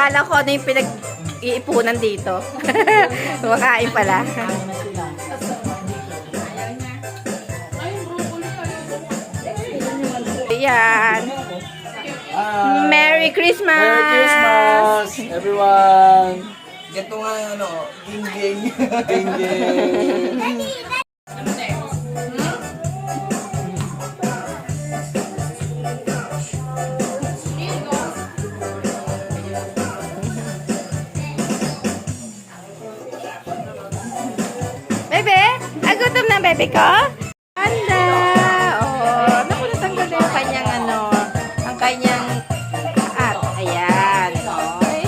akala ko ano yung pinag-iipunan dito. Kumakain pala. Ayan. Merry Christmas! Merry Christmas, everyone! Ito nga yung ano, ging-ging. Ging-ging. Bebe, gutom na bebe ko? Anda! Oh, naku, natanggal na yung kanyang ano, ang kanyang at. Ayan. Okay.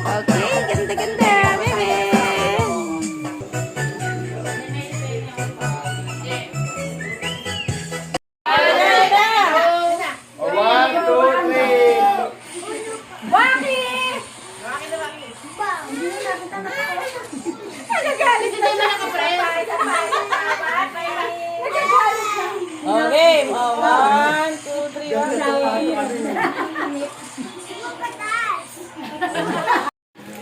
Okay, ganda-ganda, bebe. One, two, three. Bakit? Nagagalit na naman ako, friend. Okay, 1, 2, 3, 1,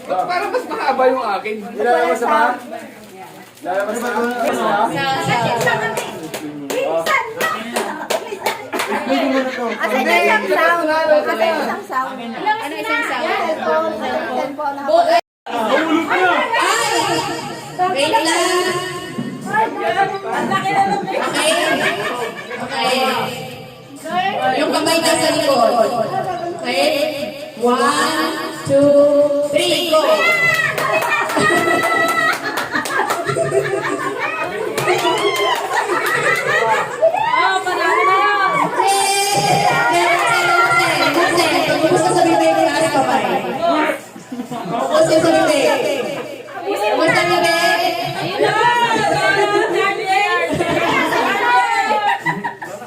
Para mas mahaba yung akin. Ilalabas na ba? Ilalabas na ba? Asan yung isang sound? Asan yung isang sound? Ano isang sound? Wait lang. Okay. Yung kamay na sa likod. Okay? 1, 2, 3, go! Panalo na yun! Kumusta sa bibig na ari kamay? Kumusta sa bibig? Kumusta sa bibig?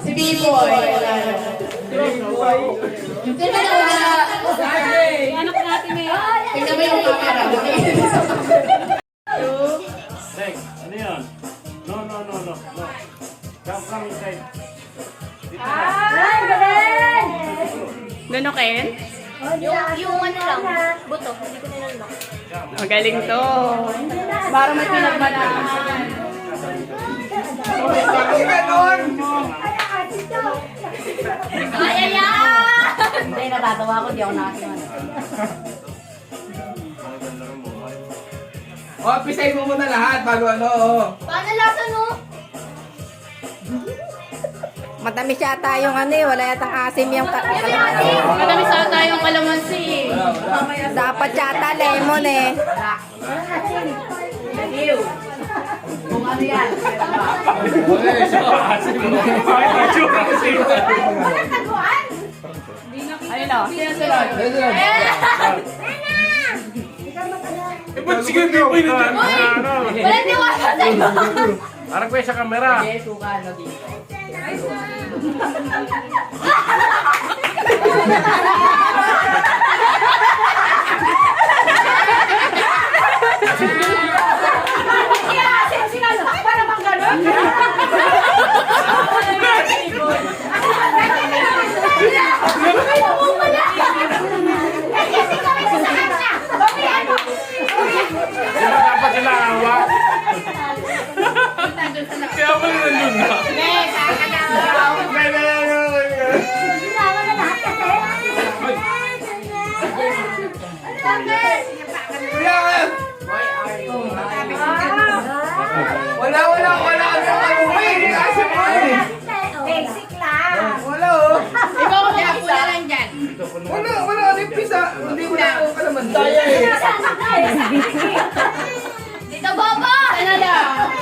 Si B-Boy. Sino na wala? Anak natin ngayon. Tingnan mo yung camera. Next, ano yun? No. Come inside. Nunukin? Yung ano lang, buto, hindi ko nilalak. Magaling to. Para may pinagmanahan. Kaya yan! Hindi, natatawa ko. Di ako nakasiman. O, pisahin mo muna lahat bago ano. Paano lasa no? Matamis yata yung ano eh. Wala yatang asim yung kalamansi. Matamis sa tayong kalamansi. Dapat yata lemon eh. Kung ano yan. Ayun o. Sinasunod. Ba't sige, hindi ko yun dyan? Wala niwala sa'yo! Harap kayo sa camera. Okay, suka ano dito. Para bang gano'n? Sino dapat sila awa? Kaya pala nandun na. Wala. Basic lang. Wala oh. Ikaw ko na pula lang dyan. Wala. Ano yung pisa? Hindi ko na ako kalamansi. eh. Dito, Bobo! Ano lang?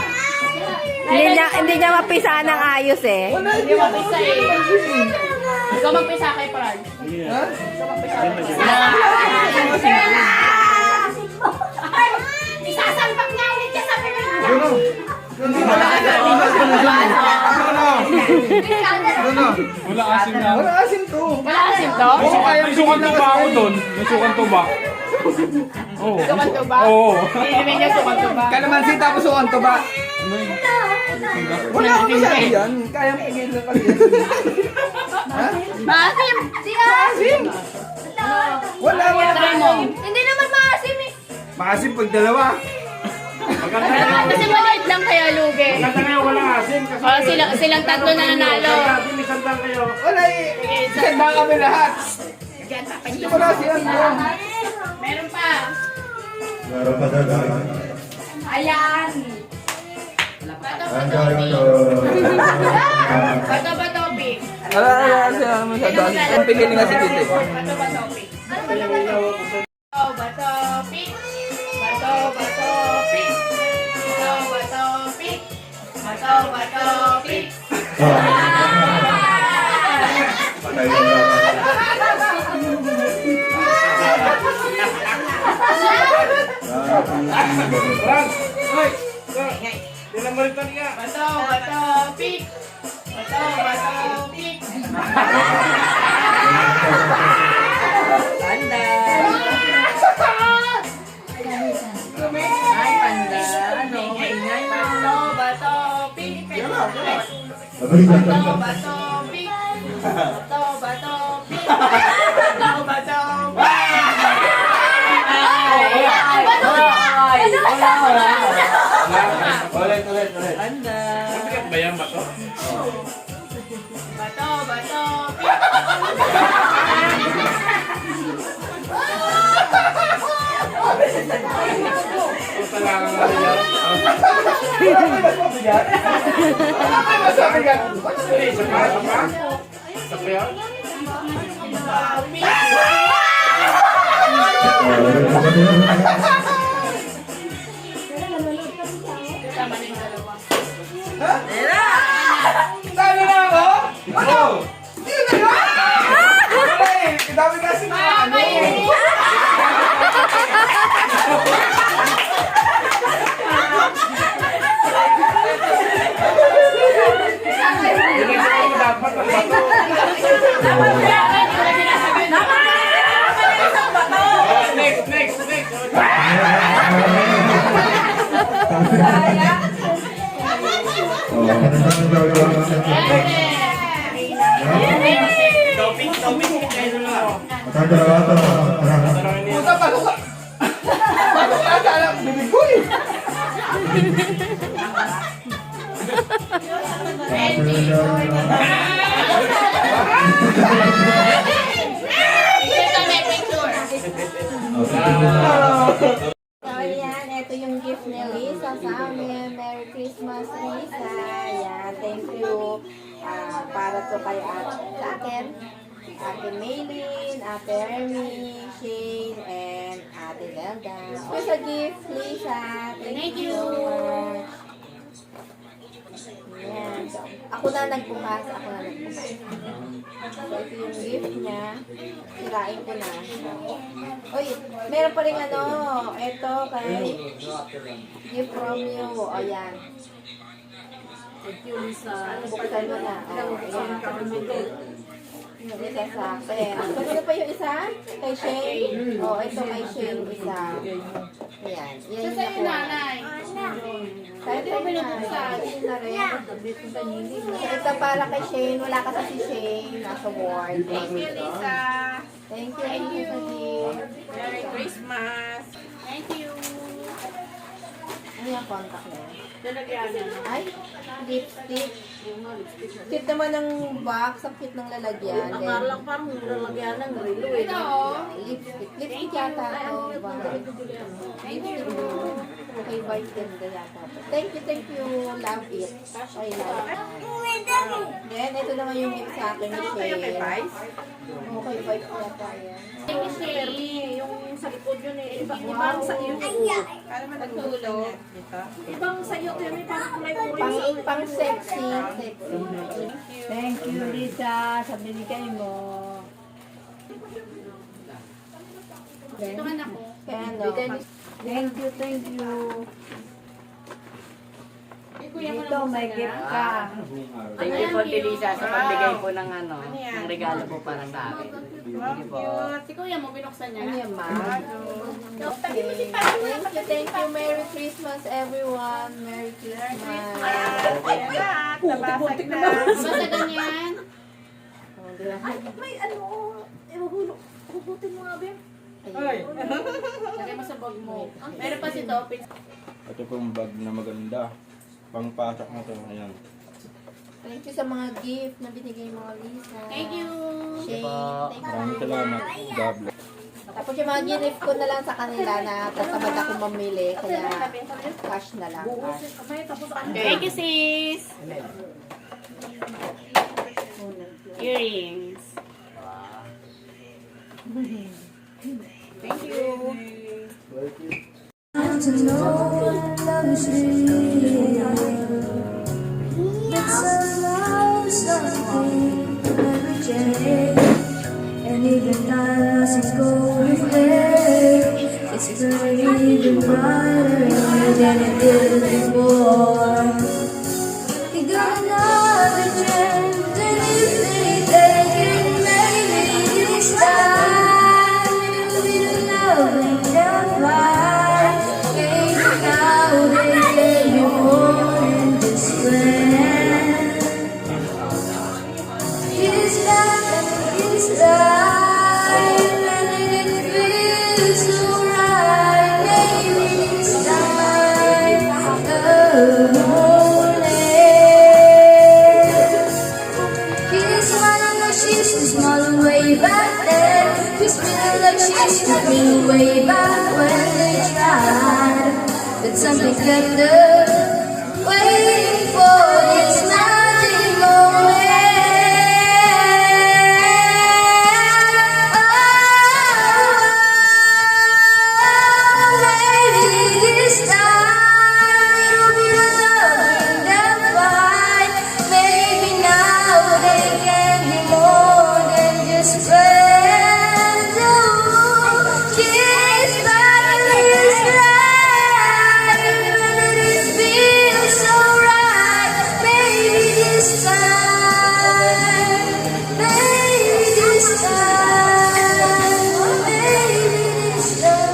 Hindi niya mapisa ng ayos eh. Hindi mo pisa eh. Ikaw magpisa kay Parag. Ha? Isasalpak nga ulit siya sa piling. Wala asim na. Wala asim to. Wala asim to? May sukan to ba ako doon? May sukan to ba? Oo. Sukan to ba? Oo. Iimin niya sukan to ba? Kalamansi tapos uwan to ba? Wala akong masyado yan. Kaya pigil lang kasi. Ha? Maasim! Siya! Asim! Ano Wala mo. Hindi naman maasim eh. Maasim pag dalawa. Maganda ngayon. Kasi maliit lang kaya lugi. Maganda ngayon walang asin. Kasi Oh, silang tatlo na nanalo. Misandang kayo. Wala eh. Ganda kami lahat. Hindi ko na siya mo. Meron pa. Meron pa daw. Ayan. Bato-batopi. Wala siya naman sa dami. Ang pigil nga si Tite. Bato-batopi. Bato-batopi. Bato-batopi. Bato-batopi. Bato-batopi. Patay na lang. Franz! Hoy! Tilang baliktad nga. Bato-batopi. Bato-batopi. Panda. Ay, panda. Ano? Ingay mo. Bato-batopi. Mabilis lang. Bato-batopi. Bato-batopi. Bato-batopi. Ulit. Panda. Mabigat ba yan ba to? Bato-batopi. Ito talaga nga rin yan. Sabi ka. Isa pa? Isa pa yan? Dami na ako? Ano? Hindi na yun? Wala eh. Dami kasi na ano. Ginagawa mo dapat ang bato. Next. Puta, pasok ka. Pasok ka sa alam. Bibig ko eh. So, ayan, ito yung gift ni Lisa sa amin. Merry Christmas, Lisa. Ayan, thank you. Para to kay sa akin, Ate Maylin, Ate Ermi, Shane, and Ate Nelda. Okay, sa gift, Lisa. Thank you so much. Ayan. So, ako na nagbukas. So, ito yung gift niya. Sirain ko na. Uy, meron pa rin ano. Ito kay gift from you. O, yan. Buksan mo na. O, ayan. Yung isa sa akin. Ano pa yung isa? Kay Shane. O, ito kay Shane isa. Ayan. Yan yung Sa'yo, nakuha. nanay. Kahit tayo pinabuksan, yun na rin. So, ito para kay Shane. Wala kasi si Shane. Nasa ward. Thank you, Lisa. Thank you, Lisa. Merry Christmas. Thank you. Ano yung contact niya? Ay, lipstick. Cute naman ng box. Ang cute ng lalagyan. Akala lang parang lalagyan ng relo eh. Ito, oh. Lipstick. Lipstick yata. Lipstick. Okay, white ganda yata. Thank you. Love it. I love it. Then, ito naman yung gift sa akin ni Shane. Okay, white yata yan. Thank you, Sherry. Yung sa likod yun eh. Ibang sa iyo. Para matagulog. Ibang sa iyo. Kaya may parang kulay orange. Pang sexy. Thank you, Lisa, sa binigay mo. Ito anak ko. Kaya ano, Thank you. Dito, may gift ka. Thank you po, Lisa, sa pagbigay po ng ng regalo po para sa akin. Thank you po. Si kuya mo, binuksan niya. ano yan, ma? Thank you. Merry Christmas, everyone. Merry Christmas. Basta ganyan. May ano, Hugutin mo nga, Ben. Lagay mo sa bag mo. Meron pa si Topin. Ito pong bag na maganda. Pangpasok na to. Ayan. Thank you sa mga gift na binigay mo, Lisa. Thank you. Shane. Thank you. Maraming salamat. God bless. Tapos yung mga gift ko na lang sa kanila na tatamad ako mamili. Kaya cash na lang. Thank you, sis. Earrings. Thank you. To know what love is real. It's a love something every day. And even now it's going away. It's burning even brighter than it did before. You got another chance, and if they can make it this time, it'll be the love we can't find. Maybe now they can be more than just friends. This time, and it feels so right. Maybe this time, she's smiling like she used to smile way back then. She's feeling like she used to feel way back when they tried. But something kept her waiting for this magic moment. Oh, maybe this time it'll be the love that find. Maybe now they can be more than just friends. Oh, kiss back his right, when it feels so right. Maybe this time, maybe this time, maybe this time.